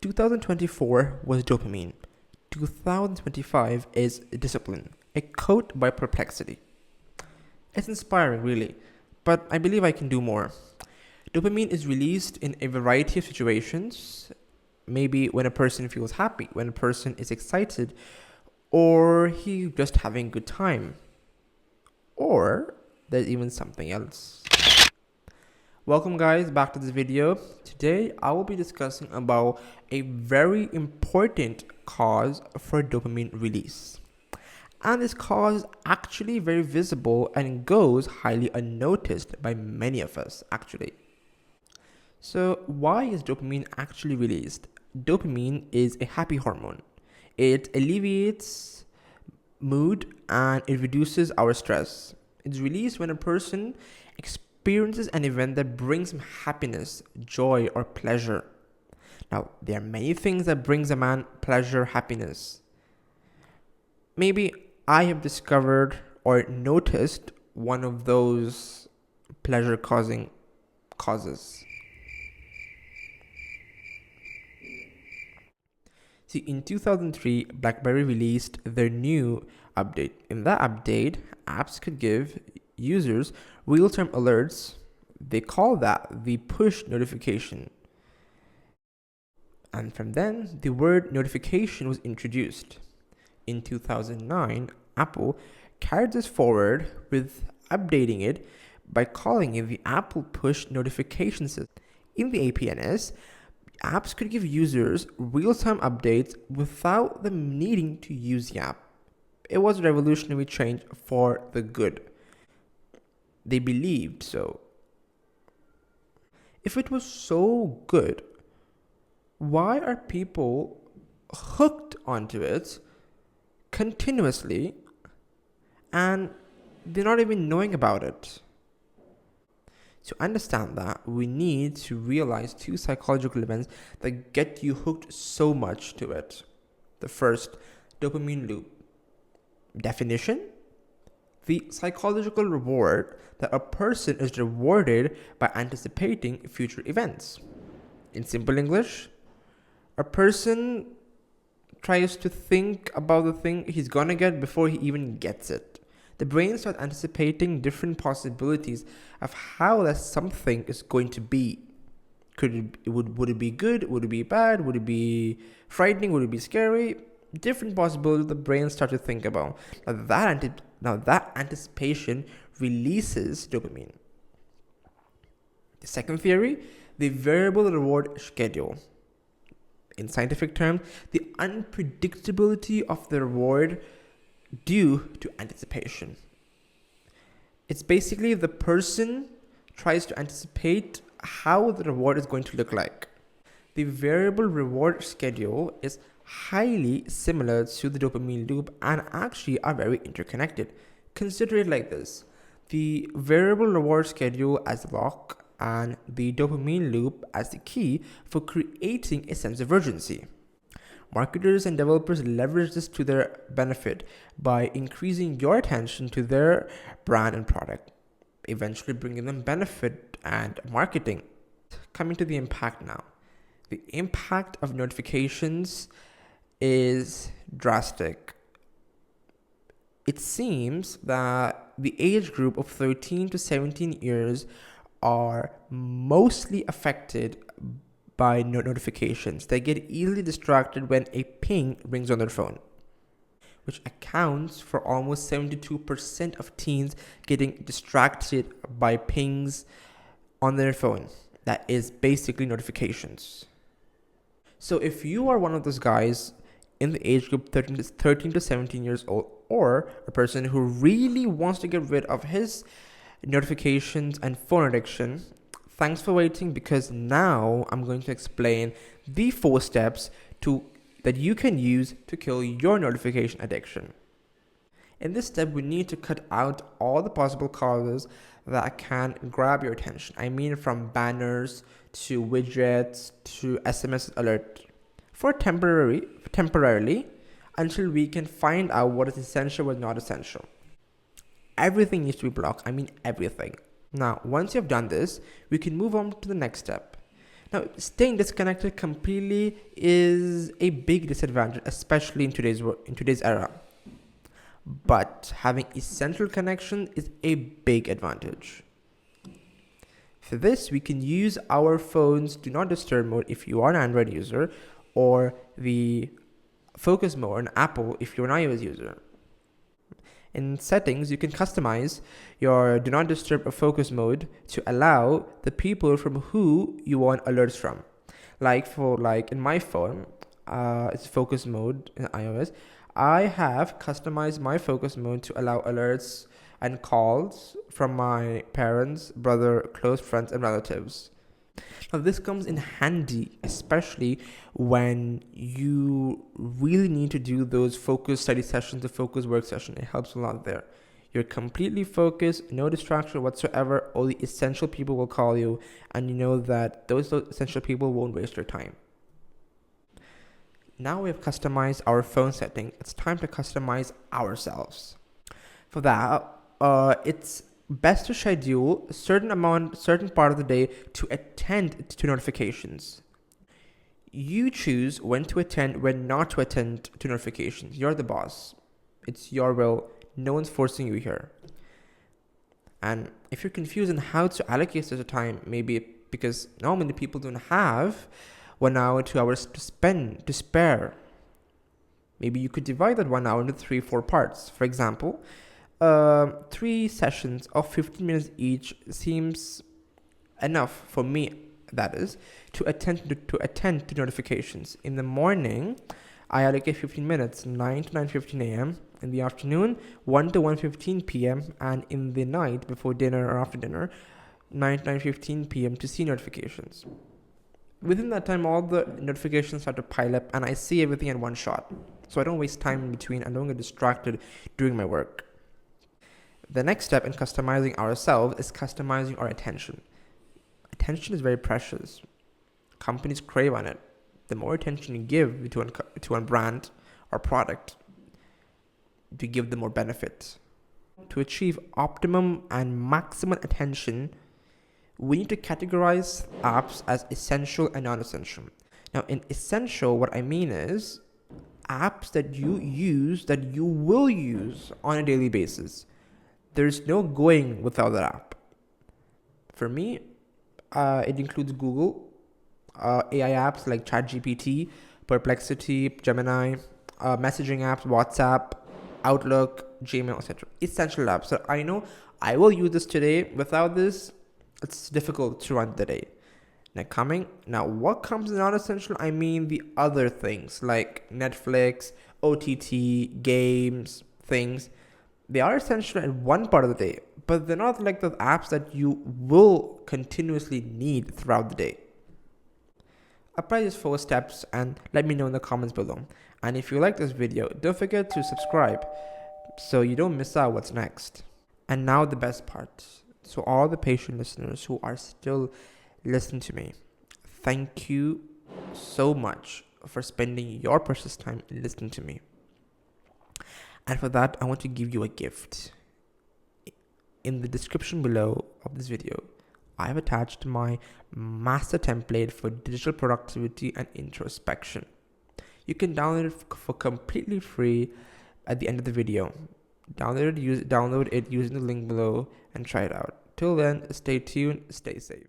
2024 was dopamine. 2025 is discipline. A quote by Perplexity. It's inspiring, really, but I believe I can do more. Dopamine is released in a variety of situations. Maybe when a person feels happy, when a person is excited, or he's just having a good time. Or there's even something else. Welcome guys back to this video. Today I will be discussing about a very important cause for dopamine release. And this cause is actually very visible and goes highly unnoticed by many of us actually. So why is dopamine actually released? Dopamine is a happy hormone. It alleviates mood and it reduces our stress. It's released when a person experiences an event that brings him happiness, joy, or pleasure. Now, there are many things that brings a man pleasure, happiness. Maybe I have discovered or noticed one of those pleasure-causing causes. See, in 2003, BlackBerry released their new update. In that update, apps could give users real-time alerts. They call that the push notification. And from then, the word notification was introduced. In 2009, Apple carried this forward with updating it by calling it the Apple Push Notification System. In the APNS, apps could give users real-time updates without them needing to use the app. It was a revolutionary change for the good. They believed so. If it was so good, why are people hooked onto it continuously and they're not even knowing about it? To understand that, we need to realize two psychological events that get you hooked so much to it. The first, dopamine loop. Definition: the psychological reward that a person is rewarded by anticipating future events. In simple English, a person tries to think about the thing he's gonna get before he even gets it. The brain starts anticipating different possibilities of how that something is going to be. Would it be good? Would it be bad? Would it be frightening? Would it be scary? Different possibilities the brain starts to think about. Now that anticipation releases dopamine. The second theory, the variable reward schedule. In scientific terms, the unpredictability of the reward due to anticipation. It's basically the person tries to anticipate how the reward is going to look like. The variable reward schedule is highly similar to the dopamine loop and actually are very interconnected. Consider it like this: the variable reward schedule as the lock and the dopamine loop as the key for creating a sense of urgency. Marketers and developers leverage this to their benefit by increasing your attention to their brand and product, eventually bringing them benefit and marketing. Coming to the impact now. The impact of notifications is drastic. It seems that the age group of 13 to 17 years are mostly affected by notifications. They get easily distracted when a ping rings on their phone, which accounts for almost 72% of teens getting distracted by pings on their phone. That is basically notifications. So if you are one of those guys in the age group 13 to 17 years old, or a person who really wants to get rid of his notifications and phone addiction, thanks for waiting, because now I'm going to explain the 4 steps that you can use to kill your notification addiction. In this step, we need to cut out all the possible causes that can grab your attention. I mean, from banners to widgets to SMS alert for temporarily until we can find out what is essential, what is not essential. Everything needs to be blocked. I mean, everything. Now, once you've done this, we can move on to the next step. Now, staying disconnected completely is a big disadvantage, especially in today's era. But having essential connection is a big advantage. For this, we can use our phone's do not disturb mode if you are an Android user, or the focus mode on Apple if you're an iOS user. In settings, you can customize your do not disturb or focus mode to allow the people from who you want alerts from. Like in my phone, it's focus mode in iOS. I have customized my focus mode to allow alerts and calls from my parents, brother, close friends, and relatives. Now, this comes in handy, especially when you really need to do those focus study sessions, the focus work session. It helps a lot there. You're completely focused, no distraction whatsoever. Only essential people will call you, and you know that those essential people won't waste your time. Now we have customized our phone setting. It's time to customize ourselves. For that, it's best to schedule a certain part of the day to attend to notifications. You choose when to attend, when not to attend to notifications. You're the boss. It's your will. No one's forcing you here. And if you're confused on how to allocate such a time, maybe because normally people don't have 1 hour, 2 hours to spare. Maybe you could divide that 1 hour into 3-4 parts. For example, 3 sessions of 15 minutes each seems enough for me, that is, to attend to notifications. In the morning, I allocate 15 minutes, 9 to 9:15 a.m. In the afternoon, 1 to 1:15 p.m. And in the night, before dinner or after dinner, 9 to 9:15 p.m. to see notifications. Within that time, all the notifications start to pile up, and I see everything in one shot. So I don't waste time in between and don't get distracted doing my work. The next step in customizing ourselves is customizing our attention. Attention is very precious. Companies crave on it. The more attention you give to a brand or product, to give them more benefit. To achieve optimum and maximum attention, we need to categorize apps as essential and non-essential. Now, in essential, what I mean is apps that you will use on a daily basis. There's no going without that app. For me, it includes Google, AI apps like ChatGPT, Perplexity, Gemini, messaging apps, WhatsApp, Outlook, Gmail, etc. Essential apps that I know I will use this today. Without this, it's difficult to run the day. Now, what comes in non-essential? I mean the other things like Netflix, OTT, games, things. They are essential in one part of the day, but they're not like the apps that you will continuously need throughout the day. Apply these 4 steps and let me know in the comments below. And if you like this video, don't forget to subscribe so you don't miss out what's next. And now the best part. So all the patient listeners who are still listening to me, thank you so much for spending your precious time listening to me. And for that, I want to give you a gift. In the description below of this video, I have attached my master template for digital productivity and introspection. You can download it for completely free at the end of the video. Download it using the link below and try it out. Till then, stay tuned, stay safe.